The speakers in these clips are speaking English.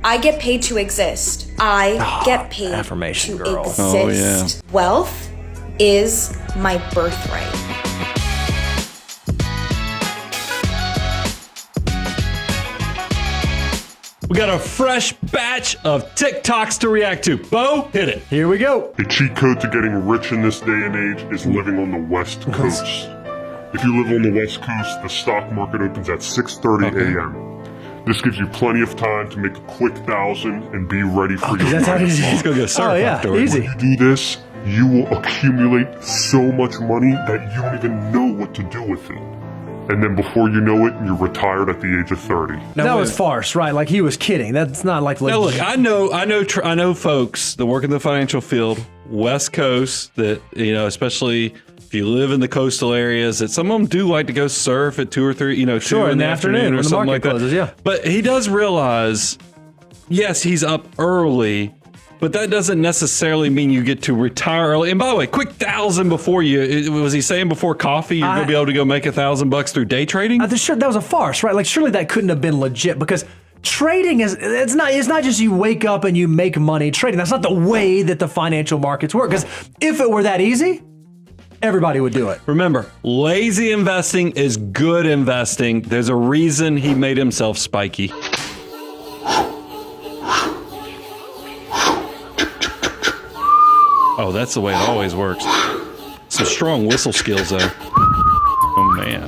I get paid to exist. I get paid affirmation to girl. exist. Oh, yeah. Wealth is my birthright. We got a fresh batch of TikToks to react to. Bo, hit it. Here we go. A cheat code to getting rich in this day and age is living on the West Coast. If you live on the West Coast, the stock market opens at 6:30 a.m. This gives you plenty of time to make a quick 1,000 and be ready for your That's how easy. He's going to go surf afterwards. Easy. When you do this, you will accumulate so much money that you don't even know what to do with it. And then before you know it, you're retired at the age of 30. That was farce, right? Like he was kidding. That's not like legit. Now look, I know folks that work in the financial field, West Coast, that, you know, especially if you live in the coastal areas, that some of them do like to go surf at 2 or 3, you know, Sure, 2 in the afternoon or when the something like market that. closes, yeah. But he does realize, yes, he's up early, but that doesn't necessarily mean you get to retire early. And by the way, quick 1,000 before was he saying before coffee, you're going to be able to go make $1,000 through day trading? Sure, that was a farce, right? Like surely that couldn't have been legit because trading it's not just you wake up and you make money trading. That's not the way that the financial markets work. Because if it were that easy, everybody would do it. Remember, lazy investing is good investing. There's a reason he made himself spiky. Oh, that's the way it always works. Some strong whistle skills, though. Oh, man.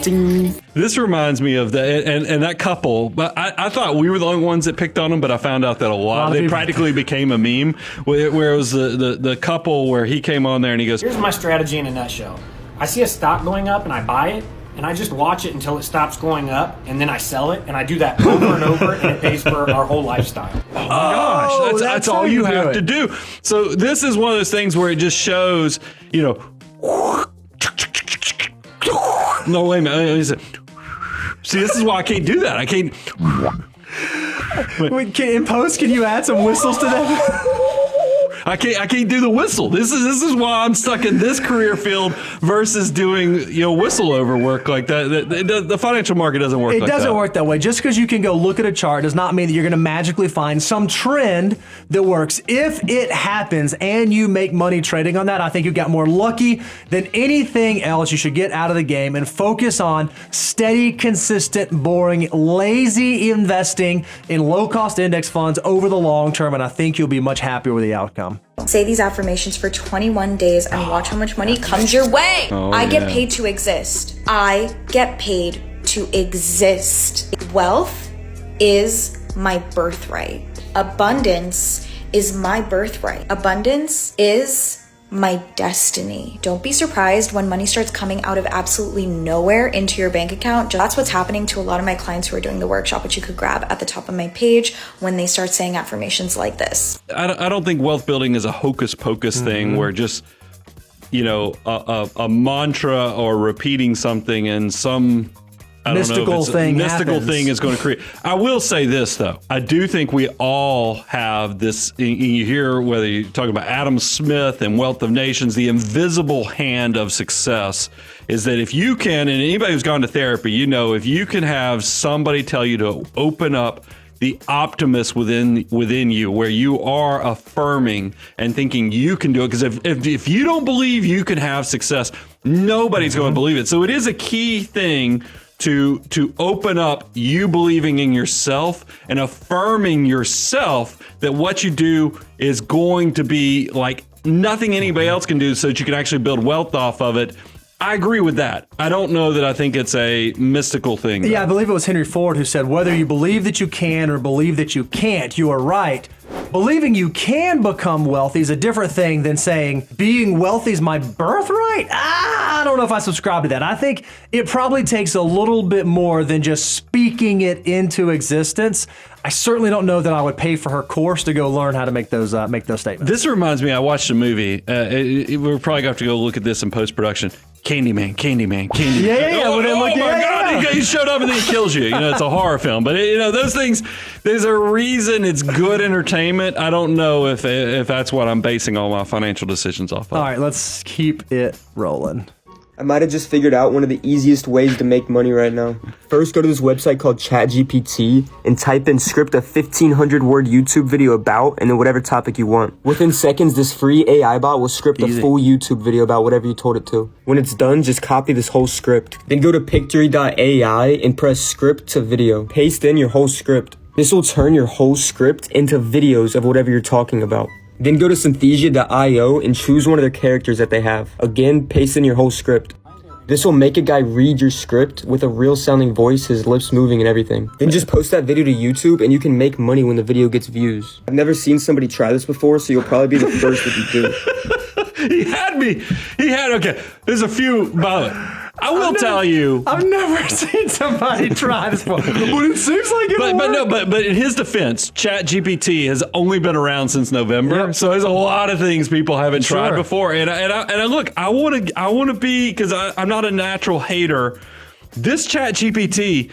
Ding. This reminds me of that, and that couple. But I thought we were the only ones that picked on them, but I found out that a lot they practically became a meme. Where it was the couple where he came on there and he goes, "Here's my strategy in a nutshell. I see a stock going up and I buy it, and I just watch it until it stops going up, and then I sell it, and I do that over and over, and it pays for our whole lifestyle." Oh my gosh, that's all you have to do. So this is one of those things where it just shows, you know. No, wait a minute. See, this is why I can't do that. I can't. Wait, in post, can you add some whistles to that? I can't do the whistle. This is why I'm stuck in this career field versus doing, you know, whistle over work like that. The financial market doesn't work like that. It doesn't work that way. Just because you can go look at a chart does not mean that you're going to magically find some trend that works. If it happens and you make money trading on that, I think you got more lucky than anything else. You should get out of the game and focus on steady, consistent, boring, lazy investing in low-cost index funds over the long term, and I think you'll be much happier with the outcome. Say these affirmations for 21 days and watch how much money comes your way. I get paid to exist. I get paid to exist. Wealth is my birthright. Abundance is my birthright. Abundance is my destiny. Don't be surprised when money starts coming out of absolutely nowhere into your bank account. That's what's happening to a lot of my clients who are doing the workshop, which you could grab at the top of my page when they start saying affirmations like this. I don't think wealth building is a hocus pocus thing where just, you know, a mantra or repeating something and some mystical thing is going to create. I will say this, though. I do think we all have this. You hear whether you're talking about Adam Smith and Wealth of Nations, the invisible hand of success is that if you can, and anybody who's gone to therapy, you know, if you can have somebody tell you to open up the optimist within you, where you are affirming and thinking you can do it. Because if you don't believe you can have success, nobody's going to believe it. So it is a key thing to open up you believing in yourself and affirming yourself that what you do is going to be like nothing anybody else can do, so that you can actually build wealth off of it. I agree with that. I don't know that I think it's a mystical thing, though. Yeah, I believe it was Henry Ford who said, whether you believe that you can or believe that you can't, you are right. Believing you can become wealthy is a different thing than saying being wealthy is my birthright. I don't know if I subscribe to that. I think it probably takes a little bit more than just speaking it into existence. I certainly don't know that I would pay for her course to go learn how to make those statements. This reminds me, I watched a movie. We're probably going to have to go look at this in post-production. Candyman. Yeah. Oh my God, he showed up and then he kills you. You know, it's a horror film. But, you know, those things, there's a reason it's good entertainment. I don't know if that's what I'm basing all my financial decisions off of. All right, let's keep it rolling. I might have just figured out one of the easiest ways to make money right now. First, go to this website called ChatGPT and type in script a 1,500 word YouTube video about and then whatever topic you want. Within seconds, this free AI bot will script a full YouTube video about whatever you told it to. When it's done, just copy this whole script. Then go to Pictory.ai and press script to video. Paste in your whole script. This will turn your whole script into videos of whatever you're talking about. Then go to Synthesia.io and choose one of their characters that they have. Again, paste in your whole script. This will make a guy read your script with a real sounding voice, his lips moving and everything. Then just post that video to YouTube and you can make money when the video gets views. I've never seen somebody try this before, so you'll probably be the first if you do. He had me. Okay, there's a few, but I will tell you. I've never seen somebody try this before, but it seems like it But in his defense, ChatGPT has only been around since November, so there's a lot of things people haven't tried before. And I look, I want to be, because I'm not a natural hater. This ChatGPT,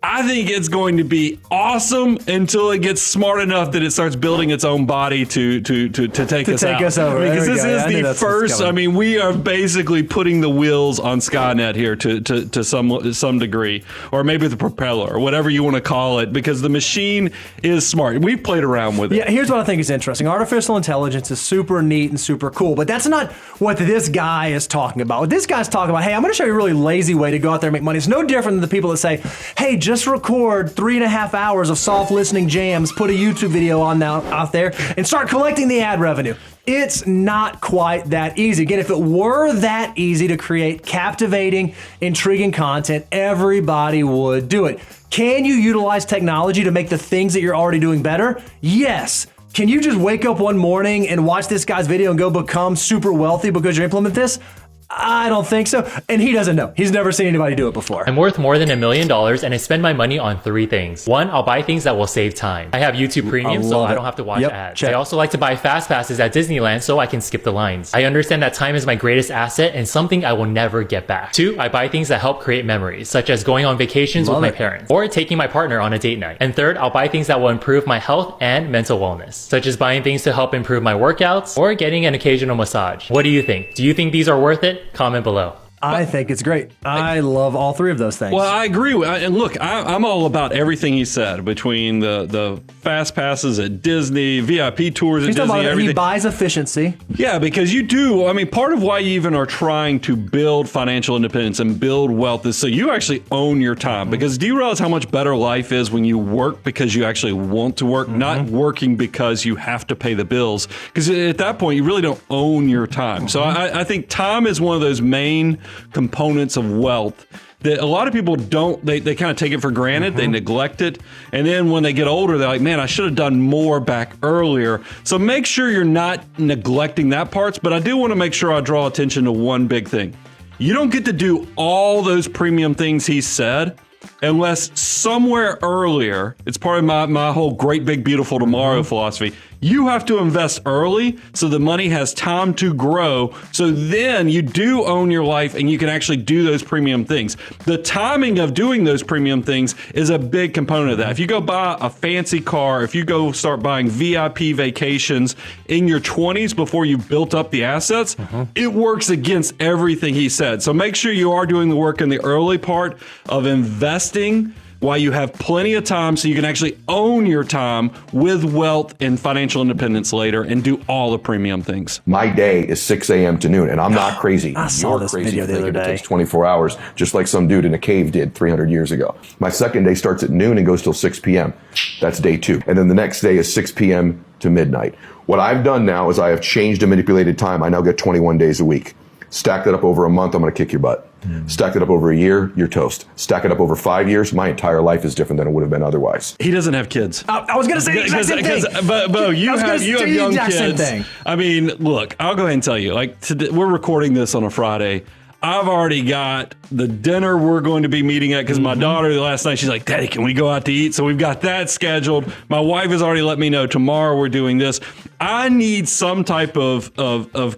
I think it's going to be awesome until it gets smart enough that it starts building its own body to take us out. Us over. Because this is the first. I mean, we are basically putting the wheels on Skynet here to some degree, or maybe the propeller, or whatever you want to call it, because the machine is smart. We've played around with it. Yeah, here's what I think is interesting. Artificial intelligence is super neat and super cool, but that's not what this guy is talking about. What this guy's talking about, hey, I'm going to show you a really lazy way to go out there and make money. It's no different than the people that say, hey, just record 3.5 hours of soft listening jams, put a YouTube video on out there, and start collecting the ad revenue. It's not quite that easy. Again, if it were that easy to create captivating, intriguing content, everybody would do it. Can you utilize technology to make the things that you're already doing better? Yes. Can you just wake up one morning and watch this guy's video and go become super wealthy because you implement this? I don't think so. And he doesn't know. He's never seen anybody do it before. I'm worth more than $1 million and I spend my money on 3 things. 1, I'll buy things that will save time. I have YouTube Premium, so I don't have to watch ads. Check. I also like to buy fast passes at Disneyland so I can skip the lines. I understand that time is my greatest asset and something I will never get back. 2, I buy things that help create memories, such as going on vacations with my parents or taking my partner on a date night. And 3rd, I'll buy things that will improve my health and mental wellness, such as buying things to help improve my workouts or getting an occasional massage. What do you think? Do you think these are worth it? Comment below. I think it's great. I love all 3 of those things. Well, I agree. And look, I'm all about everything he said, between the fast passes at Disney, VIP tours at Disney, everything. He buys efficiency. Yeah, because you do. I mean, part of why you even are trying to build financial independence and build wealth is so you actually own your time. Because do you realize how much better life is when you work because you actually want to work, not working because you have to pay the bills? Because at that point, you really don't own your time. So I think time is one of those main components of wealth that a lot of people don't, they kind of take it for granted, they neglect it, and then when they get older, they're like, man, I should have done more back earlier. So make sure you're not neglecting that parts, but I do want to make sure I draw attention to one big thing. You don't get to do all those premium things he said unless somewhere earlier, it's part of my whole great big beautiful tomorrow philosophy, you have to invest early so the money has time to grow. So then you do own your life and you can actually do those premium things. The timing of doing those premium things is a big component of that. If you go buy a fancy car, if you go start buying VIP vacations in your 20s before you built up the assets, it works against everything he said. So make sure you are doing the work in the early part of investing while you have plenty of time so you can actually own your time with wealth and financial independence later and do all the premium things. My day is 6 a.m. to noon, and I'm not crazy. I saw this video the other day. It takes 24 hours, just like some dude in a cave did 300 years ago. My second day starts at noon and goes till 6 p.m. That's day 2. And then the next day is 6 p.m. to midnight. What I've done now is I have changed and manipulated time. I now get 21 days a week. Stack that up over a month, I'm going to kick your butt. Stack it up over a year, you're toast. Stack it up over 5 years, my entire life is different than it would have been otherwise. He doesn't have kids. I was going to say the exact same thing. But Bo, you have young kids. I mean, look, I'll go ahead and tell you, like today, we're recording this on a Friday. I've already got the dinner we're going to be meeting at because my daughter last night, she's like, Daddy, can we go out to eat? So we've got that scheduled. My wife has already let me know tomorrow we're doing this. I need some type of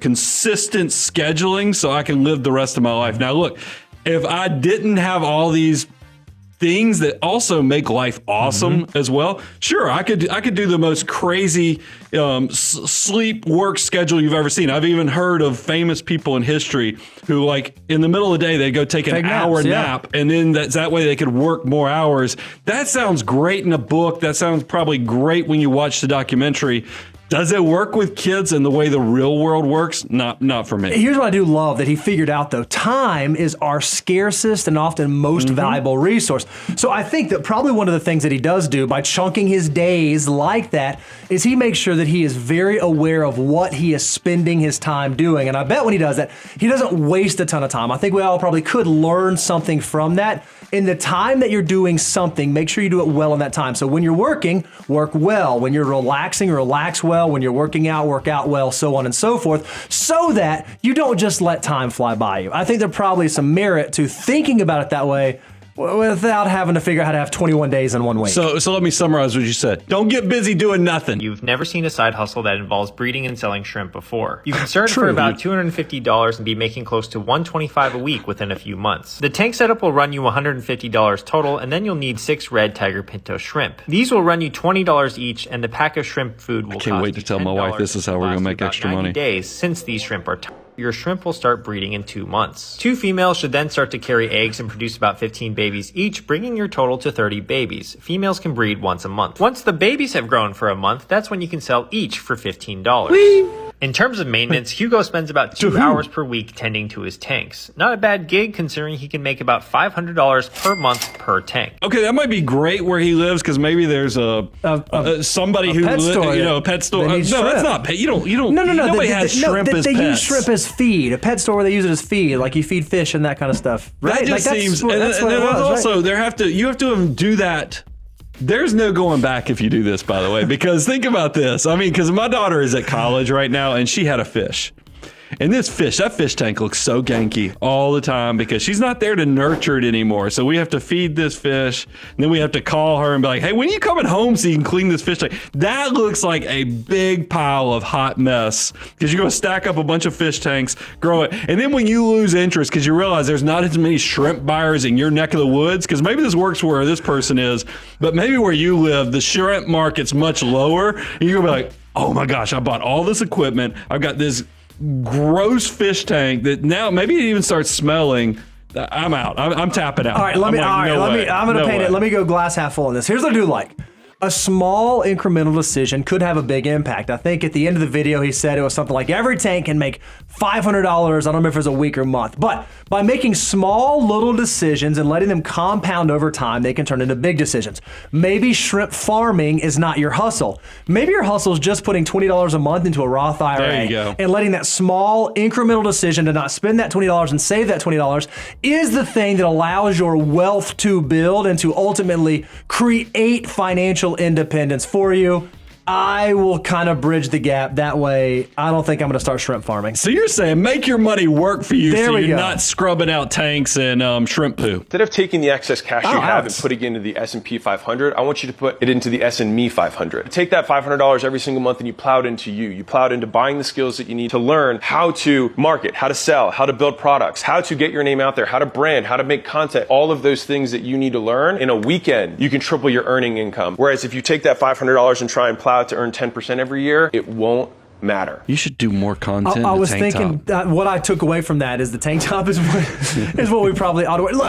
consistent scheduling so I can live the rest of my life. Now, look, if I didn't have all these things that also make life awesome as well. Sure, I could do the most crazy sleep work schedule you've ever seen. I've even heard of famous people in history who, like, in the middle of the day, they go take an hour nap, and then that way they could work more hours. That sounds great in a book. That sounds probably great when you watch the documentary. Does it work with kids in the way the real world works? Not for me. Here's what I do love that he figured out, though. Time is our scarcest and often most valuable resource. So I think that probably one of the things that he does do by chunking his days like that is he makes sure that he is very aware of what he is spending his time doing. And I bet when he does that, he doesn't waste a ton of time. I think we all probably could learn something from that. In the time that you're doing something, make sure you do it well in that time. So when you're working, work well. When you're relaxing, relax well. When you're working out, work out well, so on and so forth, so that you don't just let time fly by you. I think there's probably some merit to thinking about it that way without having to figure out how to have 21 days in 1 week. So let me summarize what you said. Don't get busy doing nothing. You've never seen a side hustle that involves breeding and selling shrimp before. You can start for about $250 and be making close to $125 a week within a few months. The tank setup will run you $150 total, and then you'll need 6 red Tiger Pinto shrimp. These will run you $20 each, and the pack of shrimp food will cost you $10. I can't wait to tell my wife this is how we're going to make extra money. Days since these shrimp are your shrimp will start breeding in 2 months. 2 females should then start to carry eggs and produce about 15 babies each, bringing your total to 30 babies. Females can breed once a month. Once the babies have grown for a month, that's when you can sell each for $15. Whee! In terms of maintenance, Hugo spends about 2 hours per week tending to his tanks. Not a bad gig considering he can make about $500 per month per tank. Okay, that might be great where he lives because maybe there's somebody who pet store, a pet store. No, shrimp. that's not pet. You don't. No. Nobody has shrimp as they pets. use shrimp as feed. A pet store where they use it as feed, like you feed fish and that kind of stuff. Right? That just seems. That's what it was, also, right? you have to do that. There's no going back if you do this, by the way, because think about this. I mean, because my daughter is at college right now and she had a fish. And that fish tank looks so ganky all the time because she's not there to nurture it anymore. So we have to feed this fish, and then we have to call her and be like, hey, when are you coming home so you can clean this fish tank? That looks like a big pile of hot mess because you're going to stack up a bunch of fish tanks, grow it. And then when you lose interest because you realize there's not as many shrimp buyers in your neck of the woods, because maybe this works where this person is, but maybe where you live, the shrimp market's much lower. And you're going to be like, oh my gosh, I bought all this equipment. I've got this gross fish tank that now maybe it even starts smelling. I'm out. I'm tapping out. All right, I'm going to paint it. Let me go glass half full on this. Here's what I do like. A small incremental decision could have a big impact. I think at the end of the video, he said it was something like every tank can make $500. I don't remember if it was a week or month, but by making small little decisions and letting them compound over time, they can turn into big decisions. Maybe shrimp farming is not your hustle. Maybe your hustle is just putting $20 a month into a Roth IRA there you go. and letting that small incremental decision to not spend that $20 and save that $20 is the thing that allows your wealth to build and to ultimately create financial independence for you. I will kind of bridge the gap. That way, I don't think I'm going to start shrimp farming. So you're saying make your money work for you there so you're go. not scrubbing out tanks and shrimp poo. Instead of taking the excess cash you have and putting it into the S&P 500, I want you to put it into the S&Me 500. Take that $500 every single month and you plow it into you. You plow it into buying the skills that you need to learn how to market, how to sell, how to build products, how to get your name out there, how to brand, how to make content, all of those things that you need to learn. In a weekend, you can triple your earning income. Whereas if you take that $500 and try and plow it to earn 10% every year, it won't matter. You should do more content. I was thinking what I took away from that is the tank top is what we probably ought to wear. Look,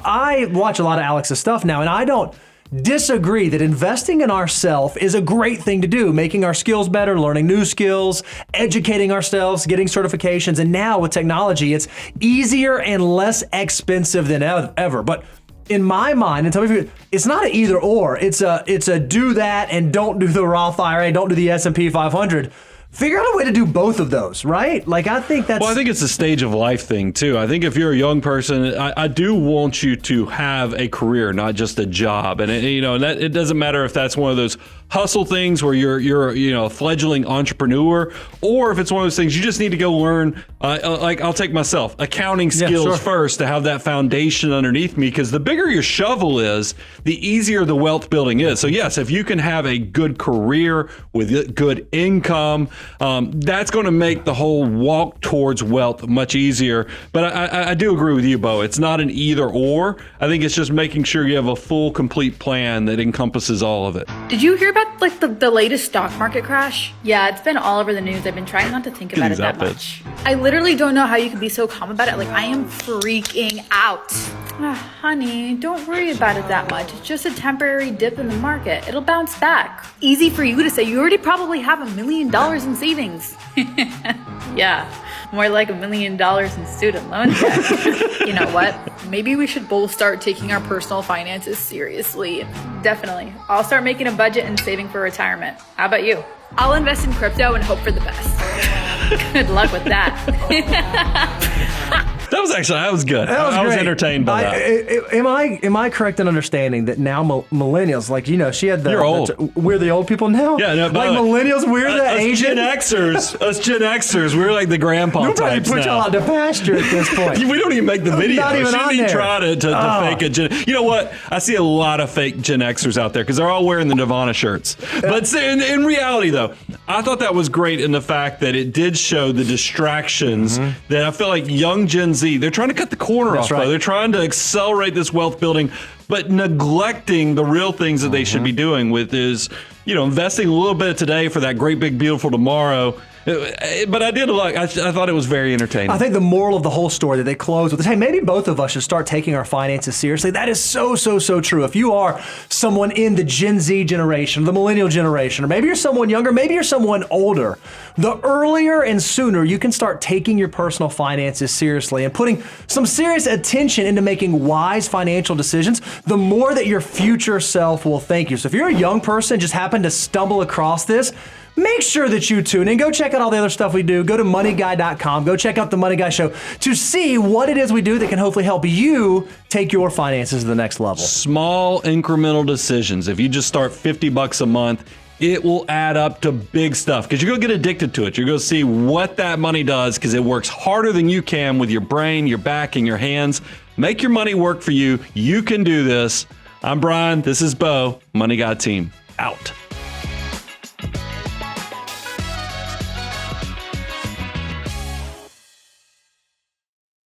I watch a lot of Alex's stuff now, and I don't disagree that investing in ourselves is a great thing to do, making our skills better, learning new skills, educating ourselves, getting certifications, and now with technology, it's easier and less expensive than ever. But in my mind, and tell me if it's not an either or. It's a do that and don't do the Roth IRA, don't do the S&P 500. Figure out a way to do both of those, right? Like, I think that's... Well, I think it's a stage of life thing, too. I think if you're a young person, I do want you to have a career, not just a job. And, it doesn't matter if that's one of those hustle things where you're a fledgling entrepreneur, or if it's one of those things you just need to go learn, like I'll take myself, accounting skills first to have that foundation underneath me, because the bigger your shovel is, the easier the wealth building is. So yes, if you can have a good career with good income, That's going to make the whole walk towards wealth much easier. But I do agree with you, Bo. It's not an either or. I think it's just making sure you have a full, complete plan that encompasses all of it. Did you hear about like the latest stock market crash? Yeah, it's been all over the news. I've been trying not to think about it that much. I literally don't know how you can be so calm about it. Like, I am freaking out. Honey, don't worry about it that much. It's just a temporary dip in the market. It'll bounce back. Easy for you to say. You already probably have $1 million in savings. Yeah, more like $1 million in student loan debt. You know what? Maybe we should both start taking our personal finances seriously. Definitely. I'll start making a budget and saving for retirement. How about you? I'll invest in crypto and hope for the best. Good luck with that. That was good. I was entertained by that. Am I correct in understanding that now millennials, like, she had the... You're old. We're the old people now? Yeah. No, like millennials, we're the Asian... Us Gen Xers, we're like the grandpa types now. Nobody put y'all out to pasture at this point. We don't even make the video. Not even on there. Try to fake a Gen... You know what? I see a lot of fake Gen Xers out there because they're all wearing the Nirvana shirts. But in reality, though, I thought that was great in the fact that it did show the distractions that I feel like young Gen Z, they're trying to cut the corner off. Right. They're trying to accelerate this wealth building, but neglecting the real things that they should be doing with is, investing a little bit today for that great, big, beautiful tomorrow. But I did like. I thought it was very entertaining. I think the moral of the whole story that they close with is, hey, maybe both of us should start taking our finances seriously. That is so true. If you are someone in the Gen Z generation, the millennial generation, or maybe you're someone younger, maybe you're someone older, the earlier and sooner you can start taking your personal finances seriously and putting some serious attention into making wise financial decisions, the more that your future self will thank you. So if you're a young person, just happen to stumble across this, make sure that you tune in. Go check out all the other stuff we do. Go to moneyguy.com. Go check out the Money Guy Show to see what it is we do that can hopefully help you take your finances to the next level. Small incremental decisions. If you just start $50 a month, it will add up to big stuff because you're going to get addicted to it. You're going to see what that money does because it works harder than you can with your brain, your back, and your hands. Make your money work for you. You can do this. I'm Brian. This is Bo. Money Guy Team. Out.